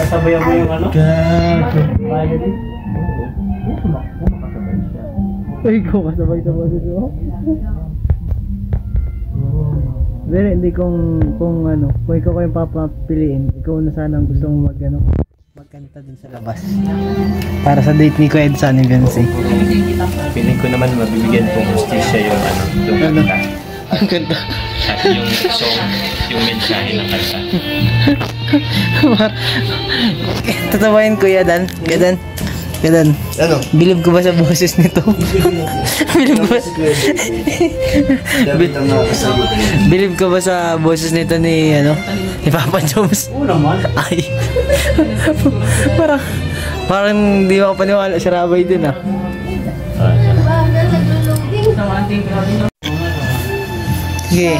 Sabayan mo yung ano? Gago. Makasabay siya. Ay, ikaw kasabay sa boses mo? Pero hindi kung ikaw ko yung papapiliin, ikaw na sana ang gusto mo magkanta dun sa labas. Para sa date ni Kuya Edson ni Vinci. Piling ko naman mabibigyan kong justisya yung yung kanta. Ang kanta. At yung song, yung mensahe ng kanta. Tatawain Kuya Dan. Kuya Dan. Ano? Bilib ko ba sa boses nito? Bilib ko ba? Bilib ka ba sa boses nito ni ni Papa Jones? Oo naman. Ay. parang di ako paniwala si Rabay din ah. Sige.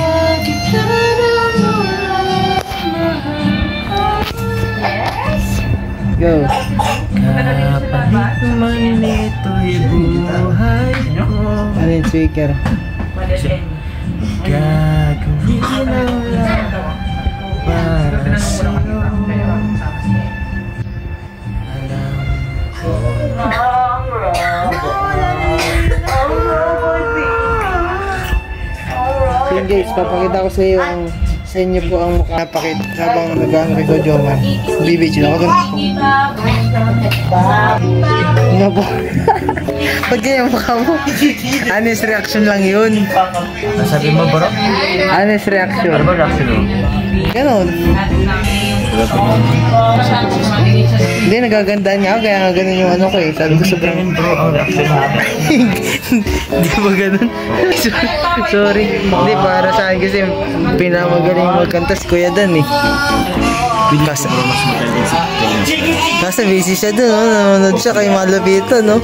Go. Kapalit man ito'y buhay ko. Ano yung speaker? Gagawin ang lahat para sa'yo. So guys, papakita ko sa iyo sa inyo po ang mukha napakit habang nag-ano kay Kuya Jomar. Bibidyo na ako doon. Ano po? Ba't ganyan mukha mo? Honest reaction lang yun. Nasabi mo bro? Honest reaction. Ano ba reaction mo? Ganon. Hindi, nagagandaan nga ako kaya nga ganun yung ko eh. Sabi ko sobrang... Bro, ang reaction mo. Hindi ba ganun? Sorry. Hindi, para sa akin kasi pinamagaling magkanta si Kuya Dan eh. Kasi busy siya dun, no? Nanonood siya kay Malupito, no?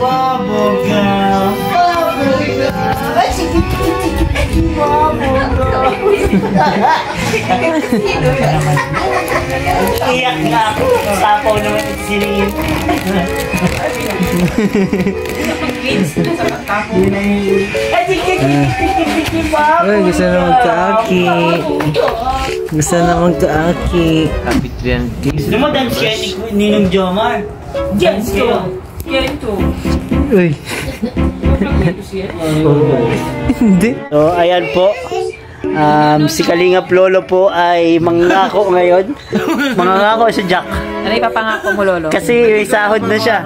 Iyak nga ako. Sapaw naman at silingin. Uy, gusto na magka-aki. Gusto na magka-aki. Happy 20. Lumadance siya ni Ninong Jomar. Dance ko. Uy. Hindi. So, ayan po. Si Kalingap Lolo po ay mangako ngayon. Mangako si Jack. Ano ipapangako mo, Lolo? Kasi may sahod na siya.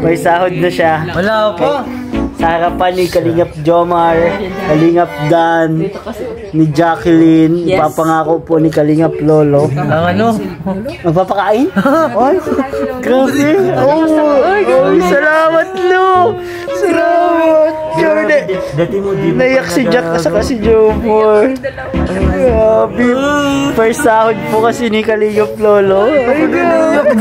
May sahod na siya. Wala pa. Sa harapan ni Kalingap Jomar, Kalingap Dan, ni Jacqueline, papangako po ni Kalingap Lolo. Ang ano? Magpapakain? Ay, grabe. Ay, salamat, Lo. Salamat. Naiyak si Jack kasaka si Jomar. Grabe. First sahod po kasi ni Kalingap Lolo. Ay, grabe.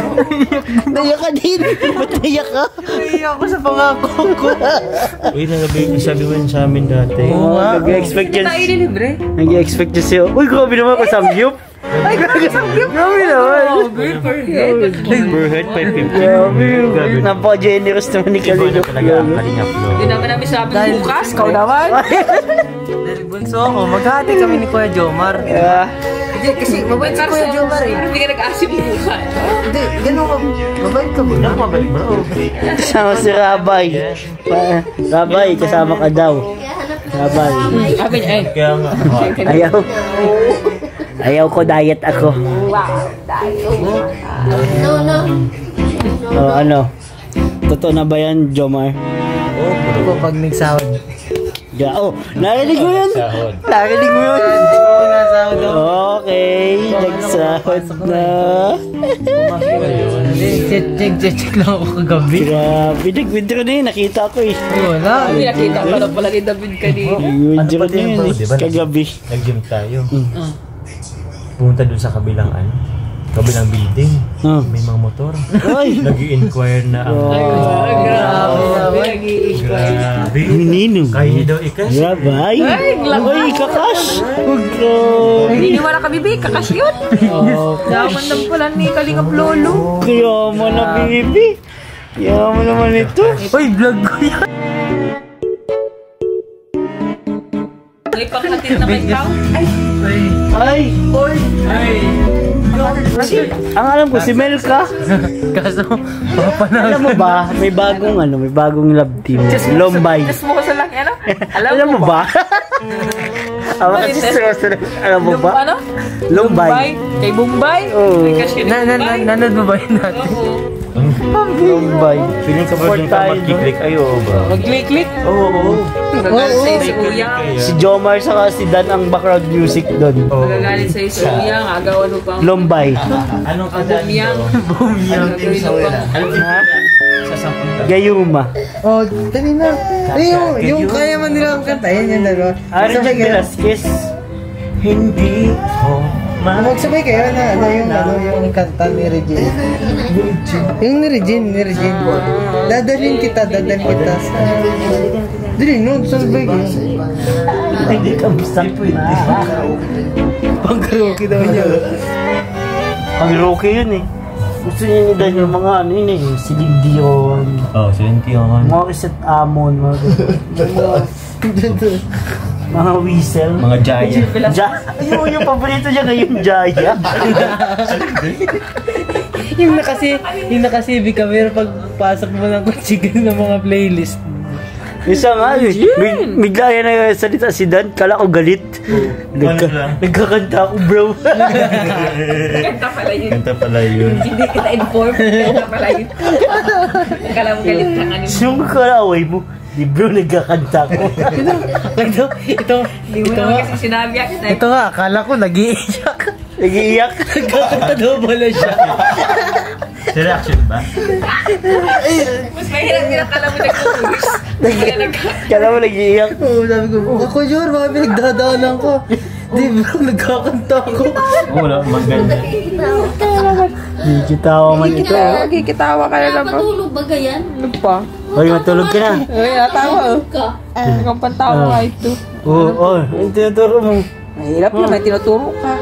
Naiyak ka din. Ba't naiyak ka? Naiyak ako sa pangako ko. Uy, sabi mo yun sa amin dati. Nag-expect yan. Nag-expect yan siya. Uy, grabe naman ko samgyup. Ay, grabe samgyup. Grabe naman. Per head, 550. Grabe. Napaka-generous naman ni Kalingap Lolo. Hindi naman namin sabi bukas, kau naman. Dahil bunso ako, maghati kami ni Kuya Jomar. Hindi, kasi mabait si Kuya Jomar eh. Hindi ka nag-asim bukas. Hindi, ganun ka. Mabait ka ba? Mabait bro. Kasama si Rabay. Rabay, kasama ka daw. Rabay. Kaya nga. Ayaw. Ayaw ko, diet ako. Wow, diet. Oh, ano? Totoo na ba yan, Jomar? Oo, Ito po pag nagsahod. Oh, narinig mo yun? sahod. Narinig mo yun? Oo, nasahod daw. Okay, nagsahod na. Check lang ako kagabi. Grabe, nag-withdraw na yun. Nakita ko eh. Wala. Hindi nakita pala ni David kanina. Nag-withdraw na yun eh. Diba, Kagabi. nag-gym tayo. Pumunta dun sa kabilang kabilang building. May mga motor. Ay! Nag-i-inquire na ang... Grabe. Grabe. Minino. Kaya daw ikas. Grabe. Ay, kakash. Niniwala ka, Bibi. Kakas yun. Daman ng pala ni Kalingap Lolo. Kaya mo na, baby. Kaya mo naman ito. Uy, vlog ko yan. May panghatid na may count. Ay! Ay! Ang alam ko, si Melka. Kaso, papanalo. Alam mo ba, may bagong love team. Lombay. Just mo ko sa lang, ano? Alam mo ba? Awa kasi seryoso. Alam mo ba? Ano? Lombay. Kay Bombay? Oo. Nanood mo ba yun natin? Lombay. Feeling ka ba din ka mag-click? Ayo ba? Mag-click-click? Oo. Magagalit sa'yo si Uyang. Si Jomar saka si Dan ang background music doon. Magagalit sa'yo si Uyang. Agawan mo pang Lombay. Anong kadaan Bumiyang. Bumiyang. Gagawin mo pang Sa sampung Gayuma. Oh, dali na. Yung kaya man nilang kantahin yung dalawa. Arjen Velasquez. Hindi ko Magsabay kayo na yung kanta ni Regine. Yung ni Regine. Dadalhin kita sa... Dili, no, sabay kayo. Hindi ka basta pwede. Pang-karaoke daw niya. Ang roke yun eh. Gusto niya ni Dan yung mga ano yun eh. Celine Dion. Oh, Silention. Mga Reset Amon. Mga whistle. Mga Jaya. Ayun yung paborito niya ngayon, Jaya. Yung nakasibi ka, pero pagpasok mo ng kutsigan ng mga playlist. Isa nga eh. Bigla yan nagsalita si Dan. Kala ko galit. Nagkakanta ako bro. kanta pala yun. Kanta pala yun. Hindi kita inform. Kanta pala yun. Akala mo galit ka nga ni Yung karaway mo. Di bro, nagkakanta ko. Ito Hindi mo naman kasi sinabi ako. Ito nga, akala ko nag-iiyak. Nag-iiyak. Nagkakanta daw pala siya. Si reaction ba? Mas mahirap kinakala mo nagtutulis. Kala mo nag-iiyak. Oo, sabi ko, ako Jor, baka pinagdadaanan ko. Di bro, nagkakanta ko. Wala, maganda. Di kitawa man ito. Magkikitawa ka na lang ba? Matulog ba ganyan? Ano pa? Hoy, matulog ka na. Ay, natawa oh. Ka. Ikaw pantawa nga ito. Oo, yung tinuturo mo. Mahirap yun, may tinuturo ka.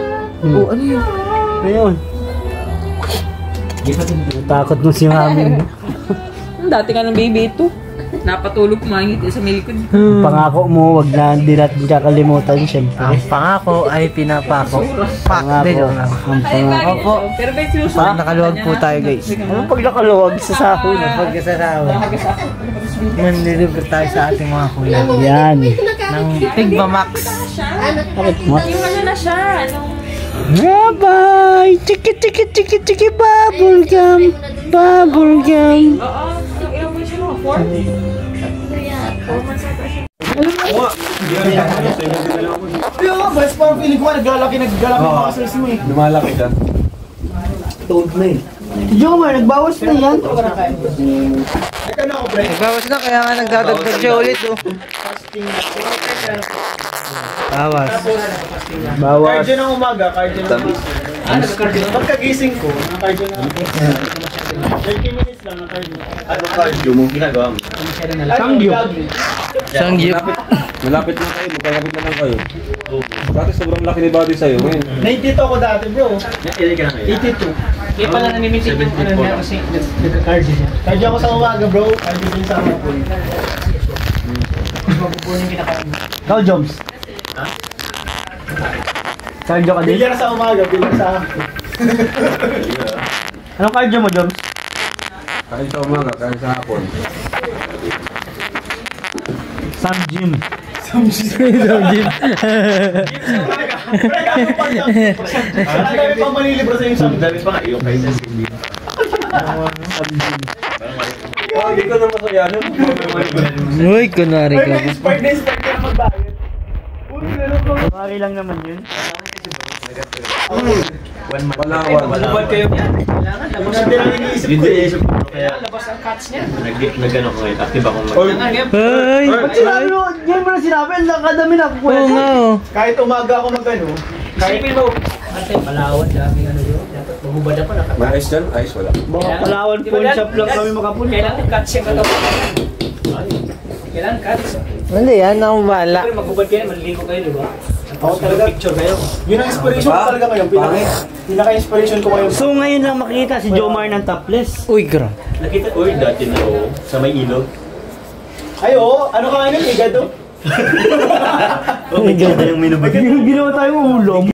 Oo, ano yun? Ayun. Natakot mo si mami mo. Dati ka ng baby ito. Napatulog kumangit sa may likod. Pangako mo, wag na hindi natin kakalimutan siyempre. Ang pangako ay pinapako. Pak din. Ang pangako po. Pero may sinusunod. Pag nakaluwag po tayo guys. Ano pag nakaluwag sa sahod? Pagkasasawa. Manlilibre tayo sa ating mga kuya. Yan. Ng Tigma Max. Bakit mo? Yung ano na siya, anong... Bye-bye! Chiki, bubblegum! Bubblegum! Oo, ilang mo siya mga 4 months ata siya. Best parang feeling ko naglalaki yung muscles mo eh. Lumalaki ka. Toad na eh. Jomar, nagbawas na yan. Nagbawas na kaya nga nagdadagdag siya ulit. Oh. Bawas. Bawas. Cardio ng umaga, cardio ng umaga. Pagkagising ko, cardio na 30 minutes lang na cardio. Ano cardio mo ginagawa mo? Sangyo. Sangyip. Malapit na kayo, magkakapit na lang kayo. Dati sobrang laki ni body sa'yo. Ngayon, 92 ako dati bro. Ilan ka na ngayon? 82. Kaya pala namimitik yung ano niya kasi nagka-cardio siya. Cardio ako sa umaga bro, cardio din sa hapon. Mabubunin yung kinakain. Ikaw, Joms. Ha? Cardio ka din? Bilyar sa umaga, bilyar sa hapon. Anong cardio mo, Joms? kahit sa umaga, kahit sa hapon. Sam Gym. Sam Gym. Ang dami pang manilibro sa yung Ang dami pa nga yung kayo sa Cindy. Hindi ko na masaya. Uy, kunwari ka. Inspired ka na magbayad. Kumari lang naman yun. Palawan. Malubad kayo yan. Hindi lang iniisip Yun ko din eh. isip ko. Kaya Labas ang cuts niya. nag-ano ko ngayon. Active ako Ay! Ba't sinabi mo? Yan mo na sinabi. Ang nakadami na ako. Oo nga oh. Kahit umaga ako magano. Kahit mo. May ice dyan? Ice wala. Baka Palawan pawn shop lang kami makapunta. Kailangan cuts siya katapos. Kailangan cuts. Hindi yan, ang bala. Pero magbubad kayo, maliligo kayo, di ba? Ako talaga. Picture kayo. Yun ang inspiration ko talaga ngayon. Pinaka-inspiration ko ngayon. So ngayon lang makita si Jomar ng topless. Uy, gra. nakita ko dati na ako sa may ilog. Ay, oo. Ano ka ngayon? Igado? Okay, ganda yung minubad. Ginawa tayong ulam.